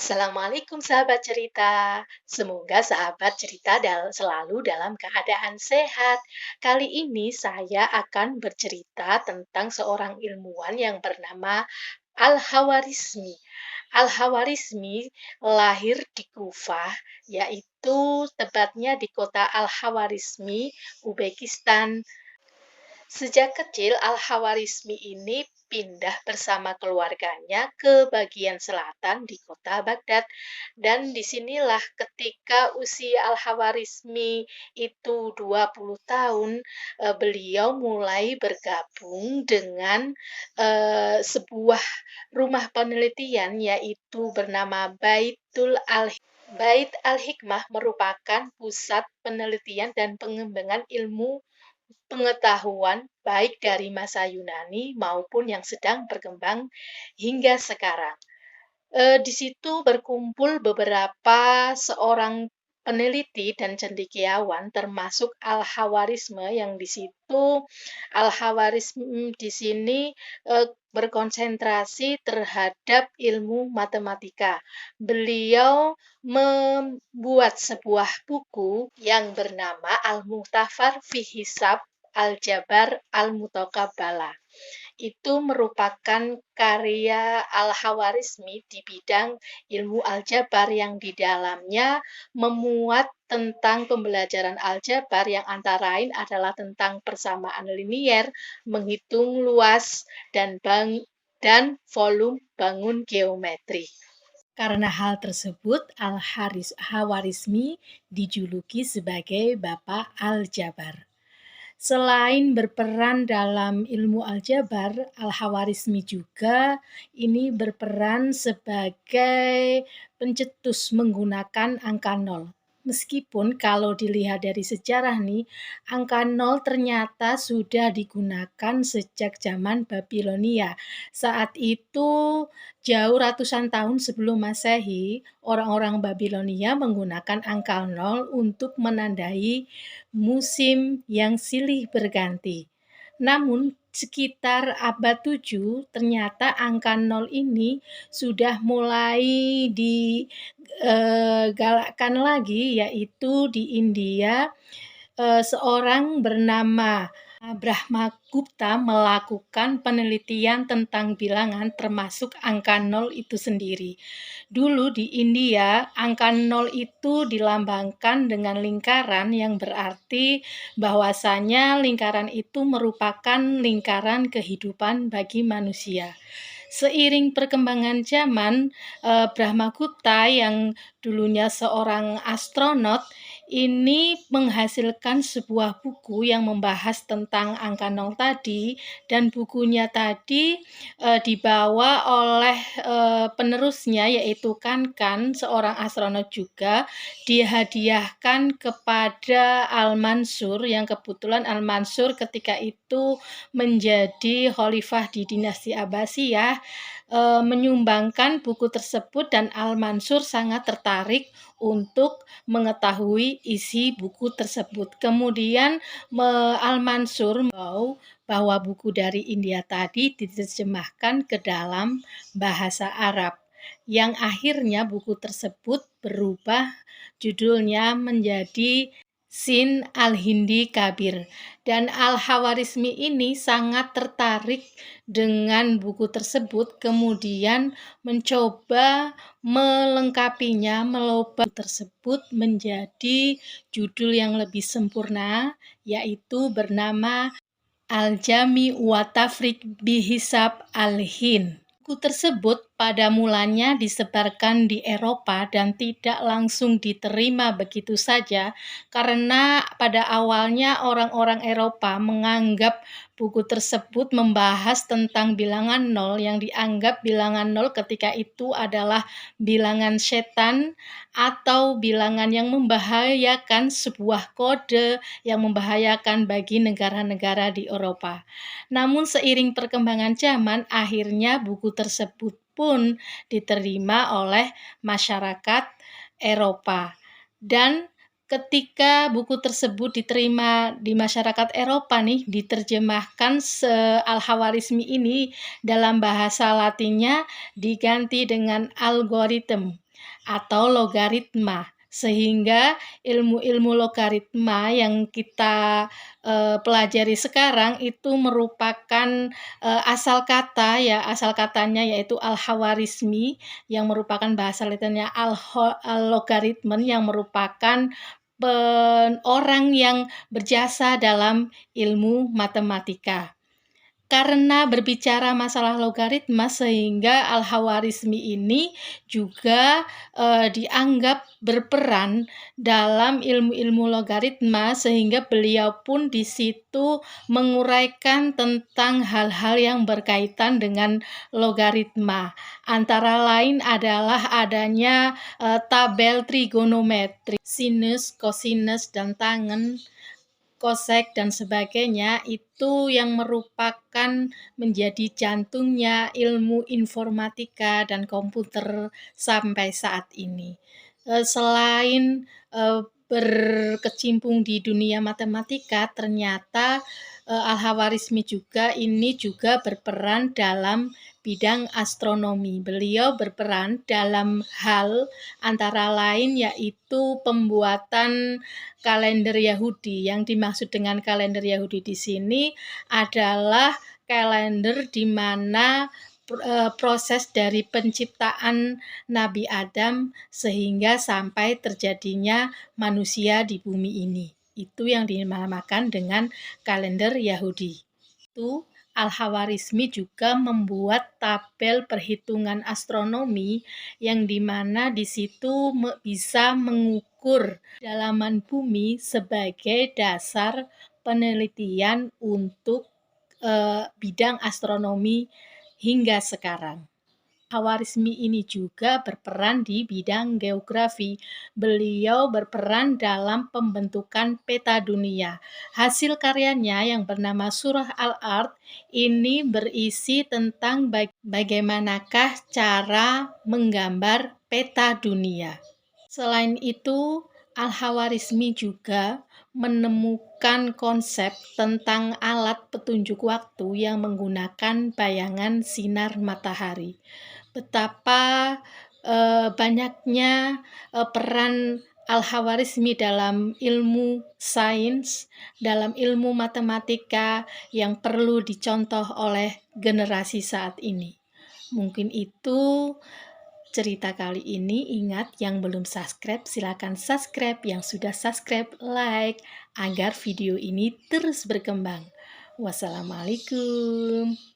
Assalamualaikum sahabat cerita. Semoga sahabat cerita selalu dalam keadaan sehat. Kali ini saya akan bercerita tentang seorang ilmuwan yang bernama Al-Hawarizmi. Al-Hawarizmi lahir di Kufah, yaitu tepatnya di kota Al-Hawarizmi, Uzbekistan. Sejak kecil, Al-Khawarizmi ini pindah bersama keluarganya ke bagian selatan di kota Baghdad. Dan disinilah ketika usia Al-Khawarizmi itu 20 tahun, beliau mulai bergabung dengan sebuah rumah penelitian yaitu bernama Bait Al-Hikmah merupakan pusat penelitian dan pengembangan ilmu pengetahuan baik dari masa Yunani maupun yang sedang berkembang hingga sekarang. Di situ berkumpul beberapa seorang peneliti dan cendekiawan termasuk Al-Khawarizmi yang di situ Al-Khawarizmi di sini berkonsentrasi terhadap ilmu matematika. Beliau membuat sebuah buku yang bernama Al-Mukhtasar fi Hisab Al-Jabar Al-Mutaqabbalah. Itu merupakan karya Al-Khawarizmi di bidang ilmu aljabar yang di dalamnya memuat tentang pembelajaran aljabar yang antara lain adalah tentang persamaan linier, menghitung luas, dan volume bangun geometri. Karena hal tersebut, Al-Khawarizmi dijuluki sebagai Bapak Aljabar. Selain berperan dalam ilmu aljabar, Al-Khawarizmi juga ini berperan sebagai pencetus menggunakan angka nol. Meskipun kalau dilihat dari sejarah nih, angka nol ternyata sudah digunakan sejak zaman Babilonia. Saat itu, jauh ratusan tahun sebelum Masehi, orang-orang Babilonia menggunakan angka nol untuk menandai musim yang silih berganti. Namun, sekitar abad 7, ternyata angka nol ini sudah mulai digalakkan lagi, yaitu di India. Seorang bernama Brahmagupta melakukan penelitian tentang bilangan termasuk angka nol itu sendiri. Dulu di India, angka nol itu dilambangkan dengan lingkaran yang berarti bahwasanya lingkaran itu merupakan lingkaran kehidupan bagi manusia. Seiring perkembangan zaman, Brahmagupta yang dulunya seorang astronot ini menghasilkan sebuah buku yang membahas tentang angka nol tadi, dan bukunya tadi dibawa oleh penerusnya yaitu Kankan, seorang astronot juga, dihadiahkan kepada Al-Mansur yang kebetulan Al-Mansur ketika itu menjadi khalifah di dinasti Abbasiyah, menyumbangkan buku tersebut dan Al-Mansur sangat tertarik untuk mengetahui isi buku tersebut. Kemudian Al-Mansur mau bahwa buku dari India tadi diterjemahkan ke dalam bahasa Arab, yang akhirnya buku tersebut berubah judulnya menjadi Sin Al-Hindi Kabir. Dan Al-Khawarizmi ini sangat tertarik dengan buku tersebut, kemudian mencoba melengkapinya, melubah tersebut menjadi judul yang lebih sempurna, yaitu bernama Al-Jami wa Tafriq Bihisab Al-Hind. Buku tersebut pada mulanya disebarkan di Eropa dan tidak langsung diterima begitu saja karena pada awalnya orang-orang Eropa menganggap buku tersebut membahas tentang bilangan nol, yang dianggap bilangan nol ketika itu adalah bilangan setan atau bilangan yang membahayakan, sebuah kode yang membahayakan bagi negara-negara di Eropa. Namun seiring perkembangan zaman, akhirnya buku tersebut pun diterima oleh masyarakat Eropa. Dan ketika buku tersebut diterima di masyarakat Eropa nih, diterjemahkan Al-Khawarizmi ini dalam bahasa Latinnya diganti dengan algoritma. atau logaritma. Sehingga ilmu-ilmu logaritma yang kita pelajari sekarang itu merupakan asal kata ya, asal katanya yaitu al-Khawarizmi yang merupakan bahasa Latinnya al-logaritmen yang merupakan orang yang berjasa dalam ilmu matematika. Karena berbicara masalah logaritma sehingga al-Khawarizmi ini juga dianggap berperan dalam ilmu-ilmu logaritma sehingga beliau pun di situ menguraikan tentang hal-hal yang berkaitan dengan logaritma. Antara lain adalah adanya tabel trigonometri, sinus, kosinus, dan tangen, kosek, dan sebagainya, itu yang merupakan menjadi jantungnya ilmu informatika dan komputer sampai saat ini. Selain berkecimpung di dunia matematika, ternyata al-Khawarizmi ini juga berperan dalam bidang astronomi. Beliau berperan dalam hal antara lain yaitu pembuatan kalender Yahudi. Yang dimaksud dengan kalender Yahudi di sini adalah kalender di mana proses dari penciptaan Nabi Adam sehingga sampai terjadinya manusia di bumi ini. Itu yang dinamakan dengan kalender Yahudi. Itu al-Khawarizmi juga membuat tabel perhitungan astronomi yang dimana di situ bisa mengukur kedalaman bumi sebagai dasar penelitian untuk bidang astronomi hingga sekarang. Khawarizmi ini juga berperan di bidang geografi. Beliau berperan dalam pembentukan peta dunia. Hasil karyanya yang bernama Surah Al-Ard ini berisi tentang bagaimanakah cara menggambar peta dunia. Selain itu, al-Khawarizmi juga menemukan konsep tentang alat petunjuk waktu yang menggunakan bayangan sinar matahari. Betapa banyaknya peran al-Khawarizmi dalam ilmu sains, dalam ilmu matematika yang perlu dicontoh oleh generasi saat ini. Mungkin itu cerita kali ini. Ingat, yang belum subscribe silakan subscribe, yang sudah subscribe like agar video ini terus berkembang. Wassalamualaikum.